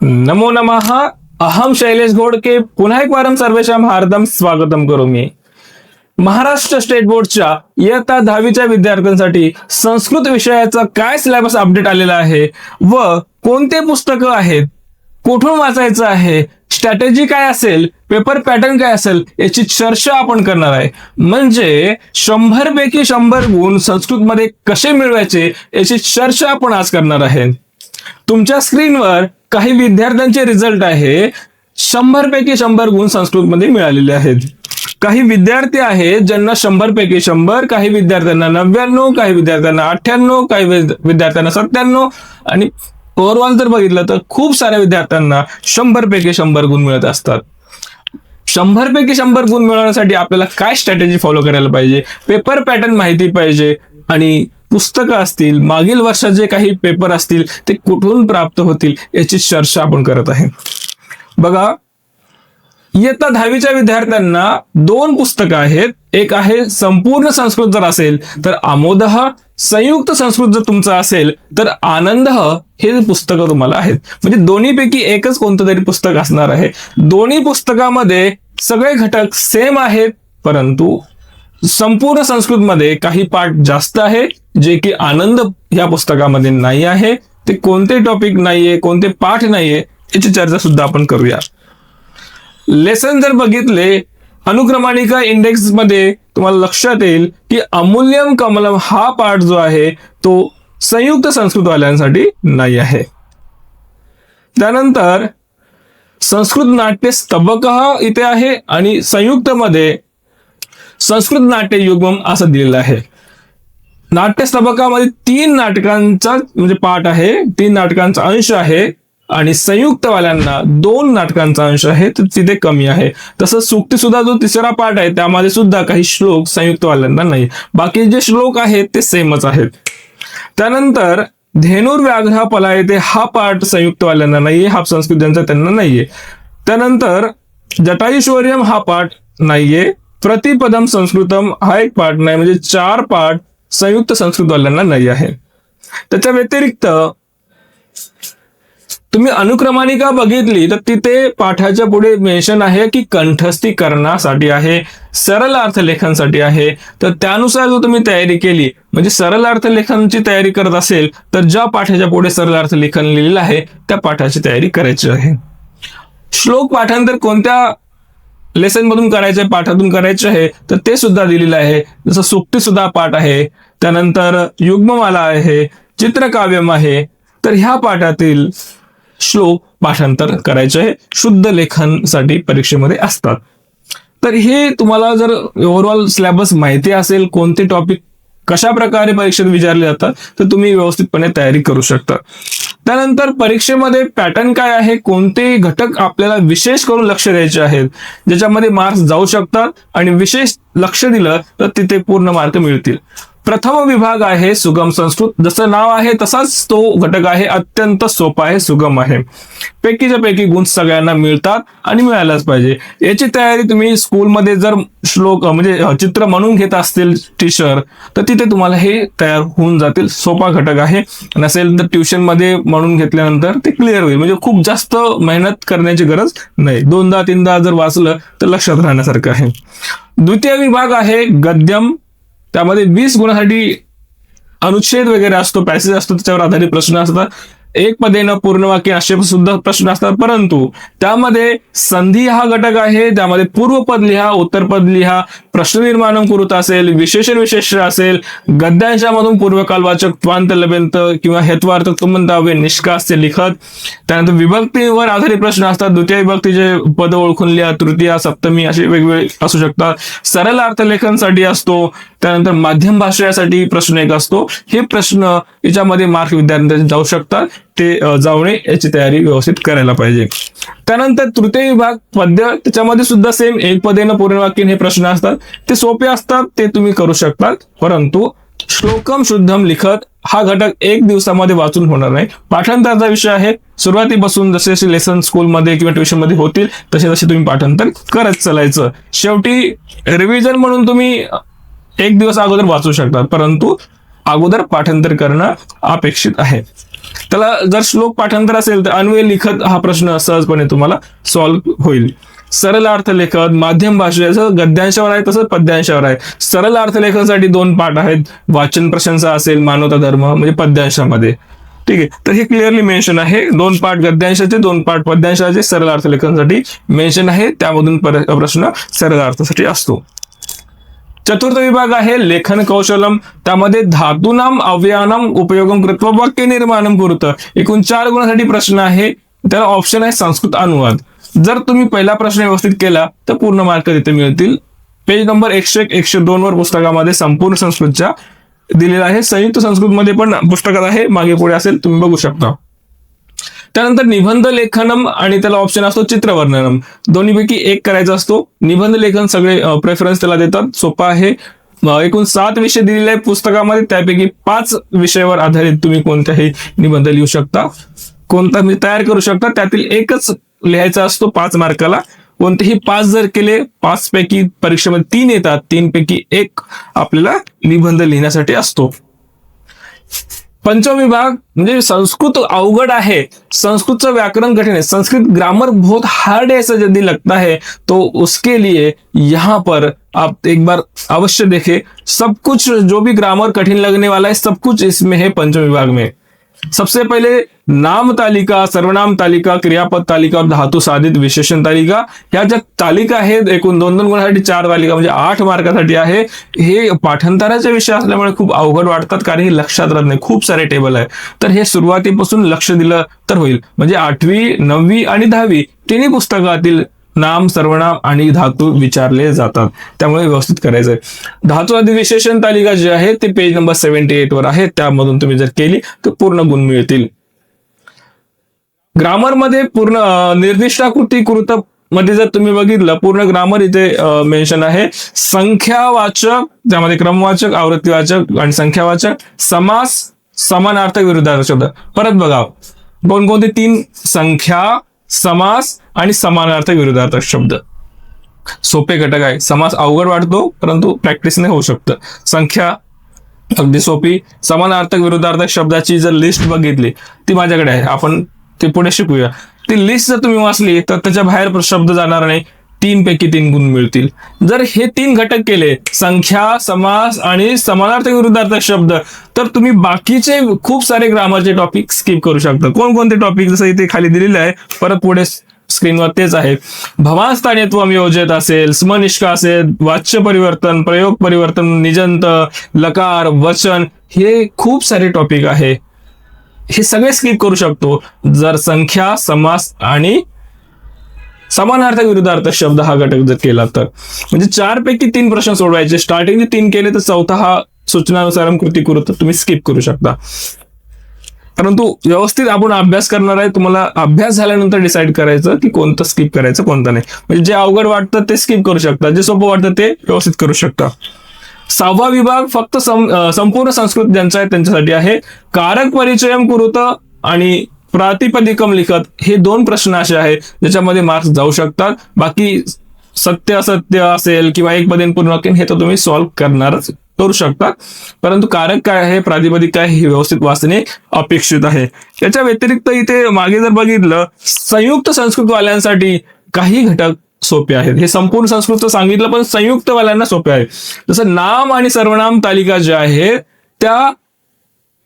नमो नमः. अहम शैलेश घोडके. पुन्हा एक वारं सर्वेषां हार्दं स्वागतम करोमि. महाराष्ट्र स्टेट बोर्डच्या इयत्ता 10वीच्या विद्यार्थ्यांसाठी संस्कृत विषयाचा काय सिलेबस अपडेट आलेला आहे व कोणते पुस्तकं आहेत, कुठून वाचायचं आहे, स्ट्रॅटेजी काय असेल, पेपर पॅटर्न काय असेल याची चर्चा आपण करणार आहे. म्हणजे 100 पैकी 100 गुण संस्कृतमध्ये कसे मिळवायचे याची चर्चा आपण आज करणार आहे. तुमच्या स्क्रीनवर काही विद्यार्थ्यांचे रिझल्ट आहे. 100 पैकी 100 गुण संस्कृतमध्ये मिळालेले आहेत. काही विद्यार्थी आहेत ज्यांना 100 पैकी 100, काही विद्यार्थ्यांना 99, काही विद्यार्थ्यांना 98, काही विद्यार्थ्यांना 97 आणि ओव्हरऑल जर बघितलं तर खूप साऱ्या विद्यार्थ्यांना 100 पैकी 100 गुण मिळत असतात. 100 पैकी 100 गुण मिळवण्यासाठी आपल्याला काय स्ट्रॅटेजी फॉलो करायला पाहिजे, पेपर पॅटर्न माहिती पाहिजे आणि पुस्तकं असतील, मागील वर्षाचे काही पेपर असतील ते कुठून प्राप्त होतील याची चर्चा आपण करत आहे. बघा, इयत्ता 10वीच्या विद्यार्थ्यांना 2 पुस्तकं आहेत. एक आहे संपूर्ण संस्कृत जर असेल तर आमोदः, संयुक्त संस्कृत जर तुमचं असेल तर आनंदः हे पुस्तकं तुम्हाला आहेत. म्हणजे दोन्हीपैकी एकच कोणतं तरी पुस्तक असणार आहे. दोन्ही पुस्तकामध्ये सगळे घटक सेम आहेत, परंतु संपूर्ण संस्कृतमध्ये काही पाठ जास्त आहे जे की आनंद या पुस्तकामध्ये नाही आहे. ते कोणते टॉपिक नाहीये, कोणते पाठ नाहीये याची चर्चा सुद्धा आपण करूया. लेसन जर बघितले, अनुक्रमाणिका इंडेक्स मध्ये तुम्हाला लक्षात येईल की अमूल्यम कमलम हा पाठ जो आहे तो संयुक्त संस्कृतवाल्यांसाठी नाही आहे. त्यानंतर संस्कृत नाट्य स्तबकः इथे आहे आणि संयुक्त मध्ये संस्कृत नाट्य युग्मम असं दिलेलं आहे. नाट्य स्तबकामध्ये 3 नाटकांचा म्हणजे पाठ आहे, 3 नाटकांचा अंश आहे आणि संयुक्तवाल्यांना 2 नाटकांचा अंश आहे, तर तिथे कमी आहे. तसंच सुक्ती सुद्धा जो 3रा पाठ आहे त्यामध्ये सुद्धा काही श्लोक संयुक्तवाल्यांना नाही. बाकी जे श्लोक आहेत ते सेमच आहेत. त्यानंतर धेनुर्व्याघ्र पलायते हा पाठ संयुक्तवाल्यांना नाहीये, हा संस्कृत ज्यांचा त्यांना नाहीये. त्यानंतर जटायुशौर्यम हा पाठ नाहीये. प्रतिपदम संस्कृतम हा एक पाठ नाही, म्हणजे 4 पाठ संयुक्त संस्कृतवाल्यांना नाही आहे. त्याच्या व्यतिरिक्त तुम्ही अनुक्रमाणिका बघितली तर तिथे पाठाच्या पुढे मेन्शन आहे की कंठस्थीकरणासाठी आहे, सरळ अर्थलेखनसाठी आहे. तर त्यानुसार जर तुम्ही तयारी केली, म्हणजे सरळ अर्थलेखनची तयारी करत असेल तर ज्या पाठाच्या पुढे सरळ अर्थलेखन लिहिलेलं आहे त्या पाठाची तयारी करायची आहे. श्लोक पाठांतर कोणत्या लेसन मधून करायचे, पाठातून करायचे आहे तर ते सुद्धा दिलेलं आहे. जसं सुक्ती सुद्धा पाठ आहे, त्यानंतर युग्ममाला आहे, चित्रकाव्यम आहे. तर ह्या पाठातील श्लोक पाठांतर करायचे आहे, शुद्ध लेखनसाठी परीक्षेमध्ये असतात. तर हे तुम्हाला जर ओव्हरऑल सिलेबस माहिती असेल, कोणते टॉपिक कशा प्रकारे परीक्षेत विचारले जातात, तर तुम्ही व्यवस्थितपणे तयारी करू शकता. त्यानंतर परीक्षेमध्ये पॅटर्न काय आहे, कोणते घटक आपल्याला विशेष करून लक्ष द्यायचे आहेत ज्याच्यामध्ये मार्क्स जाऊ शकतात आणि विशेष लक्ष दिलं तर तिथे पूर्ण मार्क मिळतील. प्रथम विभाग आहे सुगम संस्कृत. जसं नाव आहे तसाच तो घटक आहे, अत्यंत सोपा आहे, सुगम आहे. पैकीच्या पैकी गुण सगळ्यांना मिळतात आणि मिळायलाच पाहिजे. याची तयारी तुम्ही स्कूलमध्ये जर श्लोक म्हणजे चित्र म्हणून घेत असतील टीचर तर तिथे तुम्हाला हे तयार होऊन जातील. सोपा घटक आहे. नसेल तर ट्युशन मध्ये म्हणून घेतल्यानंतर ते क्लिअर होईल. म्हणजे खूप जास्त मेहनत करण्याची गरज नाही. 2दा 3दा जर वाचलं तर लक्षात राहण्यासारखं आहे. द्वितीय विभाग आहे गद्यम. त्यामध्ये 20 गुणासाठी अनुच्छेद वगैरे असतो, पॅसेज असतो, त्याच्यावर आधारित प्रश्न असतात. एक पदेन पूर्ण वाक्य असे सुद्धा प्रश्न असतात. परंतु त्यामध्ये संधी हा घटक आहे, त्यामध्ये पूर्वपद लिहा, उत्तरपद लिहा, प्रश्न निर्माण कुरुत असेल, विशेषण विशेष असेल, गद्यांच्या मधून पूर्वकालवाचक त्वांत लबेंत किंवा हेत्वार्थ तुमंतावे निष्कास्य लिखत. त्यानंतर विभक्तीवर आधारित प्रश्न असतात. द्वितीय विभक्तीचे पद ओळखून लिहा, तृतीय सप्तमी असे वेगवेगळे असू शकतात. सरळ अर्थलेखनसाठी असतो. त्यानंतर माध्यम भाषेसाठी प्रश्न एक असतो. हे प्रश्न याच्यामध्ये मार्क विद्यार्थ्यांचे जाऊ शकतात. ते जाऊ नये याची तयारी व्यवस्थित करायला पाहिजे. त्यानंतर तृतीय विभाग पद्य, त्याच्यामध्ये सुद्धा सेम एक पदेन पूर्ण वाक्य हे प्रश्न असतात. ते सोपे असतात, ते तुम्ही करू शकतात. परंतु श्लोकम शुद्धम लिखत हा घटक 1 दिवसामध्ये वाचून होणार नाही. पाठांतराचा विषय आहे. सुरुवातीपासून जसे जसे लेसन स्कूलमध्ये किंवा ट्युशन मध्ये होतील तसे तसे तुम्ही पाठांतर करत चालायचं. शेवटी रिव्हिजन म्हणून तुम्ही 1 दिवस अगोदर वाचू शकतात, परंतु अगोदर पाठांतर करणं अपेक्षित आहे. त्याला जर श्लोक पाठांतर असेल तर अन्वय लिखत हा प्रश्न सहजपणे तुम्हाला सॉल्व्ह होईल. सरळ अर्थलेखन माध्यम भाषेचं गद्यांशावर आहे तसंच पद्यांशावर आहे. सरळ अर्थलेखनसाठी 2 पाठ आहेत, वाचन प्रशंसा असेल मानवता धर्म म्हणजे पद्यांशामध्ये. ठीक आहे, तर हे क्लिअरली मेन्शन आहे. 2 पाठ गद्यांशाचे, 2 पाठ पद्यांशाचे सरळ अर्थलेखनसाठी मेन्शन आहे. त्यामधून प्रश्न सरळ अर्थासाठी असतो. चतुर्थ विभाग आहे लेखन कौशलम. त्यामध्ये धातूनाम अव्ययानाम उपयोगम कृत्वा वाक्य निर्माणम कुरुत. एकूण 4 गुणांसाठी प्रश्न आहे. त्याला ऑप्शन आहे संस्कृत अनुवाद. जर तुम्ही पहिला प्रश्न व्यवस्थित केला तर पूर्ण मार्क तिथे मिळतील. पेज नंबर 101, 102 वर पुस्तकामध्ये संपूर्ण संस्कृतच्या दिलेला आहे. संयुक्त संस्कृतमध्ये पण पुस्तकात आहे, मागे पुढे असेल तुम्ही बघू शकता. त्यानंतर निबंध लेखनम आणि त्याला ऑप्शन असतो चित्रवर्णनम. दोन्हीपैकी एक करायचा असतो. निबंध लेखन सगळे प्रेफरन्स त्याला देतात, सोपा आहे. एकूण 7 विषय दिलेले आहेत पुस्तकामध्ये, त्यापैकी 5 विषयावर आधारित तुम्ही कोणताही निबंध लिहू शकता, कोणता मी तयार करू शकता. त्यातील एकच लिहायचा असतो 5 मार्काला. कोणतेही 5 जर केले, 5 पैकी परीक्षेमध्ये 3 येतात, 3 पैकी 1 आपल्याला निबंध लिहिण्यासाठी असतो. पंचम विभाग म्हणजे संस्कृत अवघड है, संस्कृत व्याकरण कठिन है, संस्कृत ग्रामर बहुत हार्ड है, ऐसा यदि लगता है तो उसके लिए यहाँ पर आप एक बार अवश्य देखें. सब कुछ जो भी ग्रामर कठिन लगने वाला है सब कुछ इसमें है पंचम विभाग में. सबसे पहले नाम तालिका, सर्वनाम तालिका, क्रियापद तालिका और धातु साधित विशेषण तालिका. ह्या ज्या तालिका आहेत एकूण 2-2 गुणांसाठी 4 तालिका म्हणजे 8 मार्कासाठी आहे. हे पाठांतराचे विषय असल्यामुळे खूप अवघड वाटतात, कारण हे लक्षात राहत नाही, खूप सारे टेबल आहे. तर हे सुरुवातीपासून लक्ष दिलं तर होईल. म्हणजे 8वी, 9वी आणि 10वी तिन्ही पुस्तकातील नाम, सर्वनाम आणि धातू विचारले जातात, त्यामुळे व्यवस्थित करायचंय. धातू आधी विशेषण तालिका जी आहे ते पेज नंबर 78 वर आहे. त्यामधून तुम्ही जर केली तर पूर्ण गुण मिळतील. ग्रामर मध्ये पूर्ण निर्दिष्टाकृती कृत मध्ये जर तुम्ही बघितलं पूर्ण ग्रामर इथे मेन्शन आहे. संख्यावाचक, त्यामध्ये क्रमवाचक, आवृत्तीवाचक आणि संख्यावाचक, समास, समानार्थक, विरुद्धार्थक शब्द. परत बघा कोणकोणते 3 संख्या, समास आणि समानार्थक विरुद्धार्थक शब्द. सोपे घटक आहे. समास अवघड वाटतो परंतु प्रॅक्टिसने होऊ शकतं. संख्या अगदी सोपी. समानार्थक विरुद्धार्थक शब्दाची जर लिस्ट बघितली ती माझ्याकडे आहे, आपण ते पुढे शिकूया. ती लिस्ट जर तुम्ही वाचली तर त्याच्या बाहेर शब्द जाणार नाही. 3 पैकी 3 गुण मिळतील. जर हे 3 घटक केले, संख्या, समास आणि समानार्थक विरुद्धार्थक शब्द, तर तुम्ही बाकीचे खूप सारे ग्रामरचे टॉपिक स्किप करू शकता. कोणकोणते टॉपिक जसं इथे खाली दिलेले आहे, परत पुढे स्क्रीनवर तेच आहे. भवास्थानित्वम योजित असेल, स्मनिष्का असेल, वाच्य परिवर्तन, प्रयोग परिवर्तन, निजंत, लकार, वचन, हे खूप सारे टॉपिक आहे. हे सगळे स्किप करू शकतो जर संख्या, समास आणि समानार्थक विरुद्धार्थक शब्द हा घटक जर केला तर. म्हणजे 4 पैकी 3 प्रश्न सोडवायचे. स्टार्टिंगचे 3 केले तर 4था हा सूचनानुसार कृती करू तर तुम्ही स्किप करू शकता. परंतु व्यवस्थित आपण अभ्यास करणार आहे. तुम्हाला अभ्यास झाल्यानंतर डिसाईड करायचं की कोणतं स्किप करायचं कोणतं नाही. म्हणजे जे अवघड वाटतं ते स्किप करू शकता, जे सोपं वाटतं ते व्यवस्थित करू शकता. 6वा विभाग फक्त संपूर्ण संस्कृत ज्यांचा आहे त्यांच्यासाठी आहे. कारक परिचयम कुरुत आणि प्रातिपदिकम लिखत, हे 2 प्रश्न असे आहेत ज्याच्यामध्ये मार्क्स जाऊ शकतात. बाकी सत्य असत्य असेल किंवा एकपदीन पूर्ण वाक्य हे तर तुम्ही सॉल्व्ह करणारच करू शकता. परंतु कारक काय आहे, प्रातिपदिक काय हे व्यवस्थित वाचणे अपेक्षित आहे. त्याच्या व्यतिरिक्त इथे मागे जर बघितलं संयुक्त संस्कृतवाल्यांसाठी काही घटक सोपे आहेत. हे संपूर्ण संस्कृत सांगितलं पण संयुक्त वाल्यांना सोपे आहे. जसं नाम आणि सर्वनाम तालिका ज्या आहेत त्या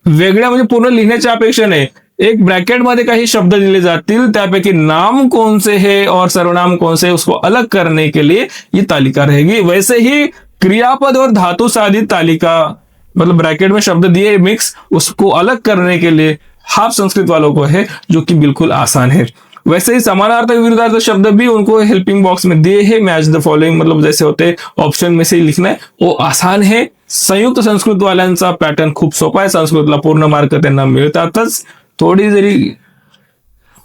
वेगळ्या, म्हणजे पूर्ण लिहिण्याची अपेक्षा नाही. एक ब्रैकेट मध्ये काही शब्द दिले जातील, त्यापैकी नाम कौन से है और सर्वनाम कौन से है उसको अलग करने के लिए ये तालिका रहेगी. वैसे ही क्रियापद और धातु साधित तालिका, मतलब ब्रैकेट में शब्द दिए मिक्स, उसको अलग करने के लिए हाफ संस्कृत वालों को है, जो कि बिल्कुल आसान है. वैसे ही समानार्थक विरुद्धार्थक शब्द भी उनको हेल्पिंग बॉक्स में दिए है. मैच द फॉलोइंग, मतलब जैसे होते ऑप्शन में से ही लिखना है, वो आसान है. संयुक्त संस्कृत वाल्यांचा पॅटर्न खूप सोपा आहे. संस्कृतला पूर्ण मार्क त्यांना मिळतातच. थोडी जरी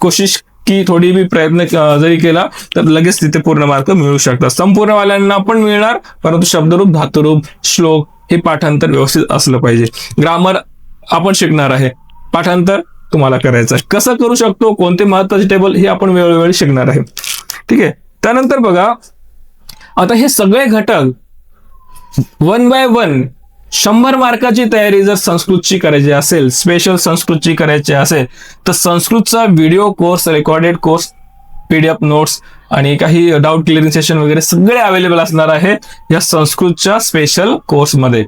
कोशिश की, थोडी भी प्रयत्न जरी केला तर लगेच तिथे पूर्ण मार्क मिळू शकतात. संपूर्ण वाल्यांना पण मिळणार, परंतु शब्दरूप, धातुरूप, श्लोक हे पाठांतर व्यवस्थित असलं पाहिजे. ग्रामर आपण शिकणार आहे, पाठांतर तुम्हाला करायचं आहे. कसं करू शकतो, कोणते महत्वाचे टेबल हे आपण वेळोवेळी शिकणार आहे. ठीक आहे. त्यानंतर बघा आता हे सगळे घटक 1 by 1 100 मार्काची तयारी जर संस्कृतची करायची असेल, स्पेशल संस्कृतची करायची असेल, तर संस्कृतचा video course, recorded course, PDF notes आणि काही डाऊट क्लिअरिंग सेशन वगैरे सगळे अवेलेबल असणार आहे या संस्कृतच्या स्पेशल कोर्समध्ये.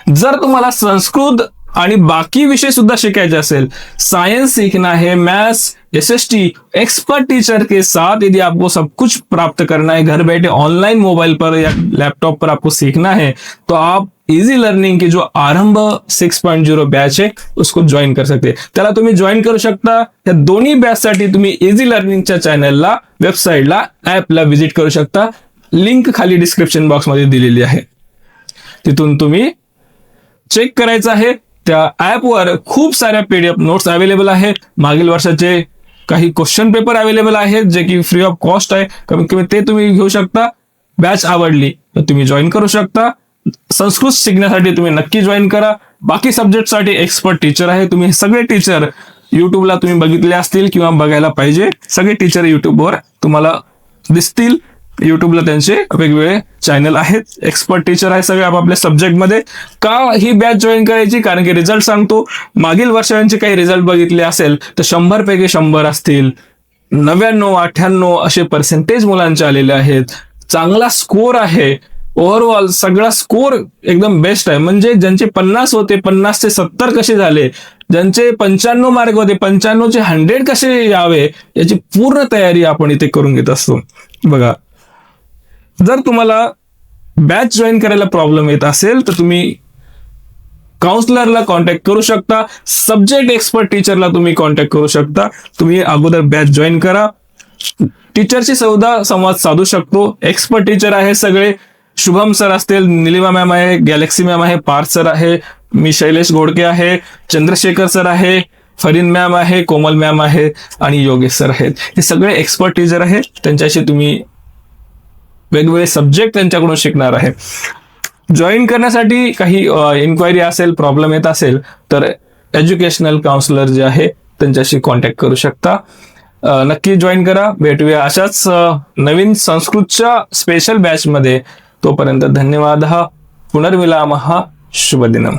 जर तुम्हाला संस्कृत आणि बाकी विषय सुद्धा शिकायचे असेल, साइंस सीखना है, मैथ्स, SST, एक्सपर्ट टीचर के साथ यदि आपको सब कुछ प्राप्त करना है, घर बैठे ऑनलाइन मोबाइल पर या लैपटॉप पर आपको सीखना है, तो आप इजी लर्निंग की जो आरंभ 6.0 बैच है उसको ज्वाइन कर सकते. त्याला तुम्ही ज्वाइन करू शकता. या दोन्ही बॅच साठी तुम्ही इजी लर्निंगच्या चॅनलला, वेबसाईटला, ऍपला व्हिजिट करू शकता. लिंक खाली डिस्क्रिप्शन बॉक्स मध्ये दिलेली आहे. तिथून तुम्ही चेक करायचं आहे. त्या ऍपवर खूप साऱ्या PDF नोट्स अवेलेबल आहेत. मागील वर्षाचे काही क्वेश्चन पेपर अवेलेबल आहेत जे की फ्री ऑफ कॉस्ट आहे. कमीत कमी ते तुम्ही घेऊ शकता. बॅच आवडली तर तुम्ही जॉईन करू शकता. संस्कृत शिकण्यासाठी तुम्ही नक्की जॉईन करा. बाकी सब्जेक्टसाठी एक्सपर्ट टीचर आहे. तुम्ही सगळे टीचर युट्यूबला तुम्ही बघितले असतील किंवा बघायला पाहिजे. सगळे टीचर युट्यूबवर तुम्हाला दिसतील. युट्यूबला त्यांचे वेगवेगळे चॅनल आहेत. एक्सपर्ट टीचर आहे सगळे आपापल्या सब्जेक्टमध्ये. का ही बॅच जॉईन करायची? कारण की रिझल्ट सांगतो. मागील वर्षांचे काही रिझल्ट बघितले असेल तर 100 पैकी 100 असतील, 99, 98 असे पर्सेंटेज मुलांचे आलेले आहेत. चांगला स्कोर आहे. ओव्हरऑल सगळा स्कोर एकदम बेस्ट आहे. म्हणजे ज्यांचे 50 होते 50 चे 70 कसे झाले, ज्यांचे 95 मार्क होते 95 चे 100 कसे यावे, याची पूर्ण तयारी आपण इथे करून घेत असतो. बघा, जर तुम्हाला बॅच जॉईन करायला प्रॉब्लेम येत असेल तर तुम्ही काउन्सलरला कॉन्टॅक्ट करू शकता. सब्जेक्ट एक्सपर्ट टीचरला तुम्ही कॉन्टॅक्ट करू शकता. तुम्ही अगोदर बॅच जॉईन करा. टीचरशी संवाद साधू शकतो. एक्सपर्ट टीचर आहे सगळे. शुभम सर असतील, निलिमा मॅम आहे, गॅलेक्सी मॅम आहे, पार्थ सर आहे, मी शैलेश घोडके आहे, चंद्रशेखर सर आहे, फरीन मॅम आहे, कोमल मॅम आहे आणि योगेश सर आहेत. हे सगळे एक्सपर्ट टीचर आहेत. त्यांच्याशी तुम्ही वेगवेगळे सब्जेक्ट त्यांच्याकडून शिकणार आहे. जॉईन करण्यासाठी काही इन्क्वायरी असेल, प्रॉब्लेम येत असेल तर एज्युकेशनल काउन्सिलर जे आहे त्यांच्याशी कॉन्टॅक्ट करू शकता. नक्की जॉईन करा. भेटूया अशाच नवीन संस्कृतच्या स्पेशल बॅच मध्ये. तोपर्यंत धन्यवाद. पुनर्मिलामः. शुभदिनम्.